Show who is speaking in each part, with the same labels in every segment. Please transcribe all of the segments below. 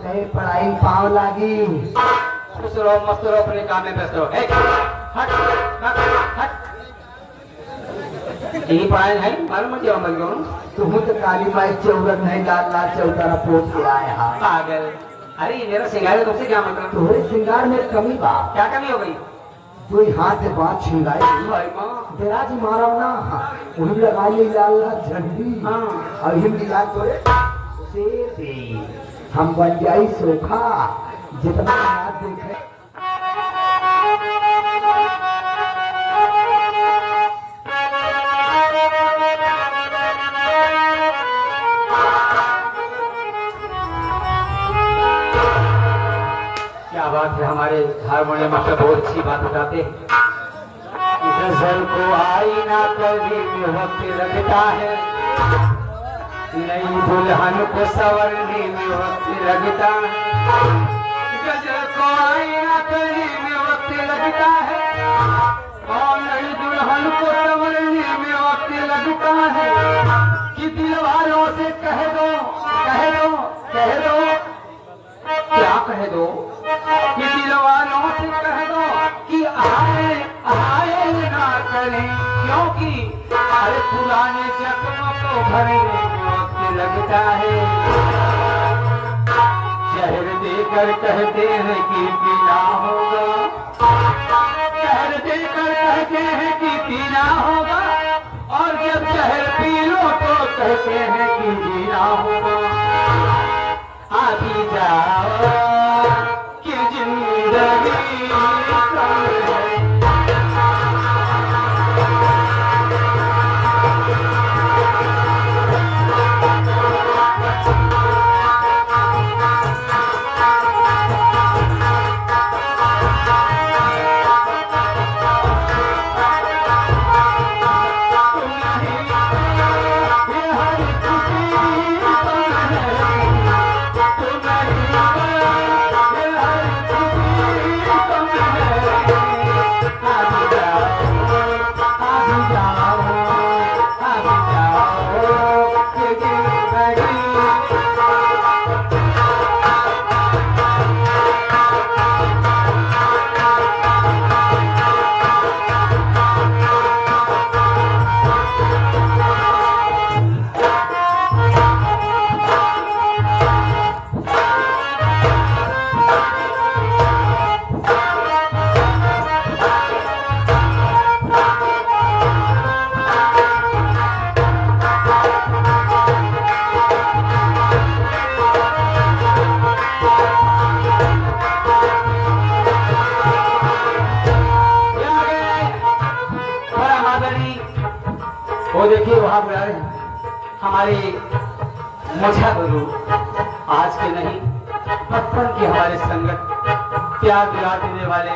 Speaker 1: कहीं पढ़ाई पाँव लागी।
Speaker 2: खुश रहो, मस्त रहो, अपने काम में व्यस्त रहो। हट हट हट। यही पढ़ाई है, मालूम है क्यों मर
Speaker 1: तुम तो काली माई चौरन नहीं, लाल लाल चौतारा पोत के आए हाँ।
Speaker 2: पागल। अरे मेरा श्रृंगार है, तुमसे क्या मतलब?
Speaker 1: तुम्हारे श्रृंगार में कमी बा।
Speaker 2: क्या कमी हो गई?
Speaker 1: कोई हाथ से बात छिंगाई
Speaker 2: भाई माँ
Speaker 1: देराज मारा ना, वही लगा ली लाल लाल झंडी।
Speaker 2: हाँ।
Speaker 1: और हिम दिला तोरे शेर दे, हम बन जाई सोखा जितना हाथ देखे।
Speaker 2: क्या बात है, हमारे हारमोनियम मास्टर बहुत अच्छी बात बताते हैं। गजल को आईना कभी में वक्त लगता है, नई दुल्हन को संवरने में वक्त लगता है। गजल को आईना कभी में वक्त लगता है, और नई दुल्हन को संवरने में वक्त लगता है। कि दिल वालों से कह दो, कह दो, कह दो, क्या कह दो? कि दिल वालों से कह दो कि आए आए ना करें, क्योंकि अरे पुराने जख्मों को भरने में वक्त लगता है। जहर देकर कहते हैं कि पीना होगा, जहर देकर कहते हैं कि पीना होगा, और जब जहर पी लो तो कहते हैं कि जीना होगा। आगे जाओ कि जिंदगी कम है। वो देखिए वहां बुला रहे हैं हमारे मुझा गुरु, आज के नहीं बचपन के हमारे संगत, प्यार दिला देने वाले,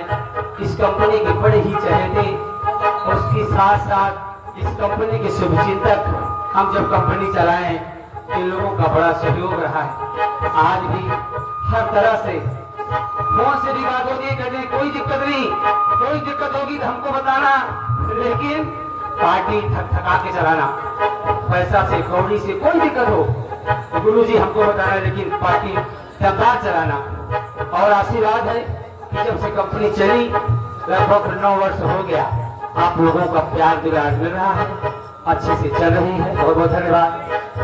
Speaker 2: इस कंपनी के बड़े ही चहेते, उसके साथ साथ इस कंपनी के शुभचिंतक। हम जब कंपनी चलाएं इन लोगों का बड़ा सहयोग रहा है। आज भी हर तरह से फोन से भी बात होती है, कहते हैं कोई दिक्कत नहीं, कोई दिक्कत होगी तो हमको बताना, लेकिन पार्टी थका के चलाना, पैसा से कौड़ी से कोई दिक्कत हो गुरुजी हमको बताना, लेकिन पार्टी दमदार चलाना। और आशीर्वाद है कि जब से कंपनी चली लगभग 9 वर्ष हो गया, आप लोगों का प्यार दुलार मिल रहा है, अच्छे से चल रही है, बहुत बहुत धन्यवाद।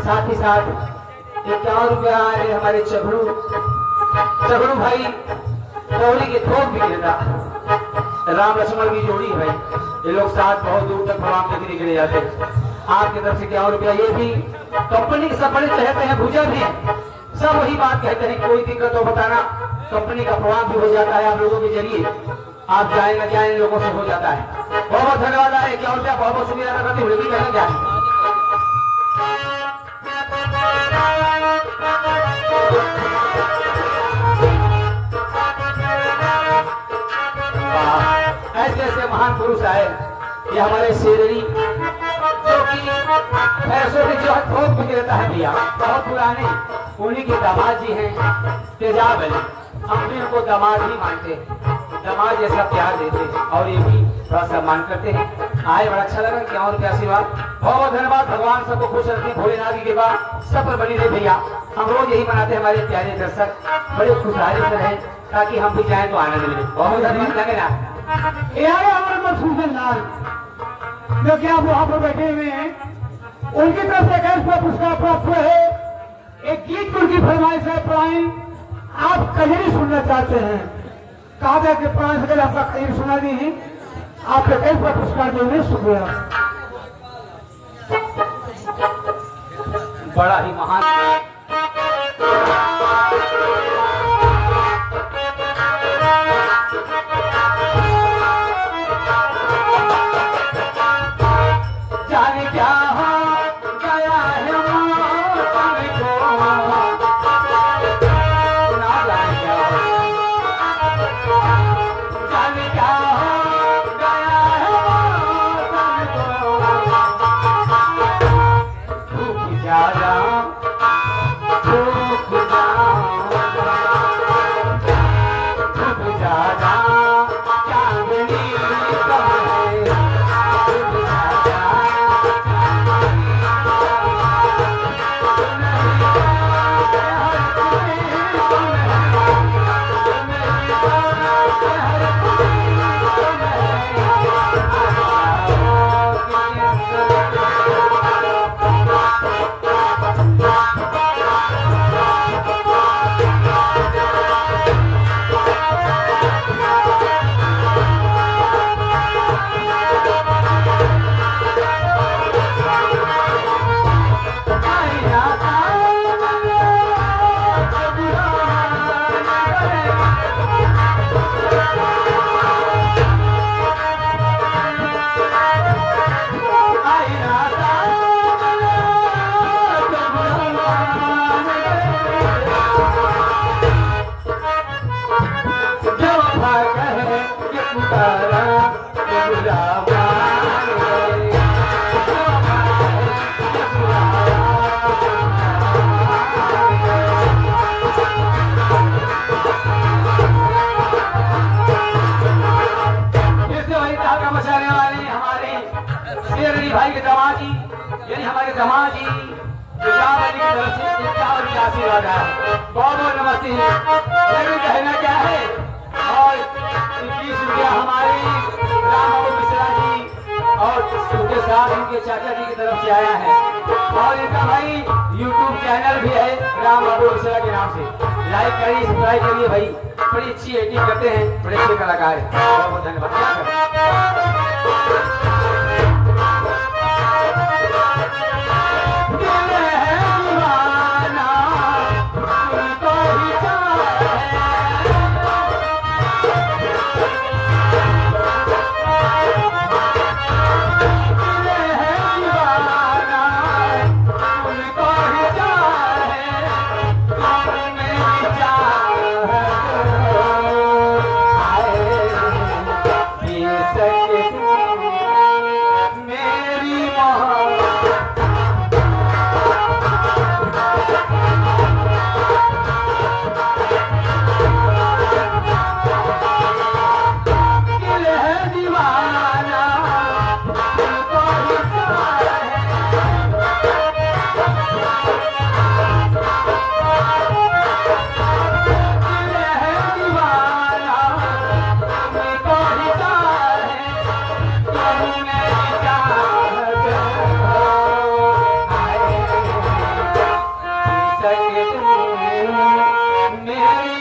Speaker 2: साथ ही साथ 51 रुपया आए हमारे चबड़ू भाई, कौड़ी के थोक भी गिरता, राम लक्ष्मण की जोड़ी है भाई, ये लोग साथ बहुत दूर तक भगवान के निकले जाते हैं। आपकी तरफ से 51 रुपया, ये भी कंपनी के सब बड़े चाहते हैं, भूजा भी सब वही बात कहते हैं, कोई दिक्कत हो बताना, कंपनी का प्रभाव भी हो जाता है आप लोगों के जरिए, आप जाए न जाए इन लोगों से हो जाता है। बहुत बहुत धन्यवाद है, क्या होता है, बहुत बहुत शुक्रिया अदा करती हूँ, कहना क्या है। ऐसे ऐसे महान पुरुष आए, ये हमारे शेररी जो कि पैसों के जो थोक बिक रहता है भैया, बहुत पुराने, उन्हीं के दामाद जी हैं तेजाब है, हम भी उनको दामाद ही मानते हैं, दामाद जैसा प्यार देते हैं और ये भी थोड़ा सम्मान करते हैं। आए बड़ा अच्छा लगा। क्या और क्या आशीर्वाद, बहुत बहुत धन्यवाद। भगवान सबको खुश रखें, भोलेनाथ की कृपा सब पर बनी रहे भैया। हम रोज यही मनाते हैं, हमारे प्यारे दर्शक बड़े खुशहाली से रहें ताकि हम भी जाएं तो आनंद मिले। बहुत धन्यवाद। लगे ना
Speaker 3: यार हमारे मधुसूदन लाल जो कि आप वहां पर बैठे हुए हैं, उनकी तरफ से कैसे पुरस्कार प्राप्त हुआ है। एक गीत उनकी फरमाइश है, प्राइन आप कजरी सुनना चाहते हैं, कहा था कि प्राइन से आपका कजरी सुना दी है, आपके कैसे पुरस्कार देने शुक्रिया।
Speaker 2: बड़ा ही महान जाने क्या हो गया है मौसम को, ना जाने क्या जाने क्या हो गया है मौसम को, धूप ज्यादा धूप ज्यादा चांदनी कम है, धूप ज्यादा भाई के दामाद जी, यानी हमारे दामाद जी इजावली की तरफ से इजावली आशीर्वाद है। बहुत बहुत नमस्ते। लेकिन कहना क्या है, और 21 रुपया हमारे राम बाबू मिश्रा जी और उनके साथ उनके चाचा जी की तरफ से आया है। और इनका भाई YouTube चैनल भी है राम बाबू मिश्रा के नाम से। लाइक करिए, सब्सक्राइब करिए भाई, बड़ी अच्छी एक्टिंग करते हैं, बड़े अच्छे कलाकार हैं। बहुत बहुत धन्यवाद। मेरी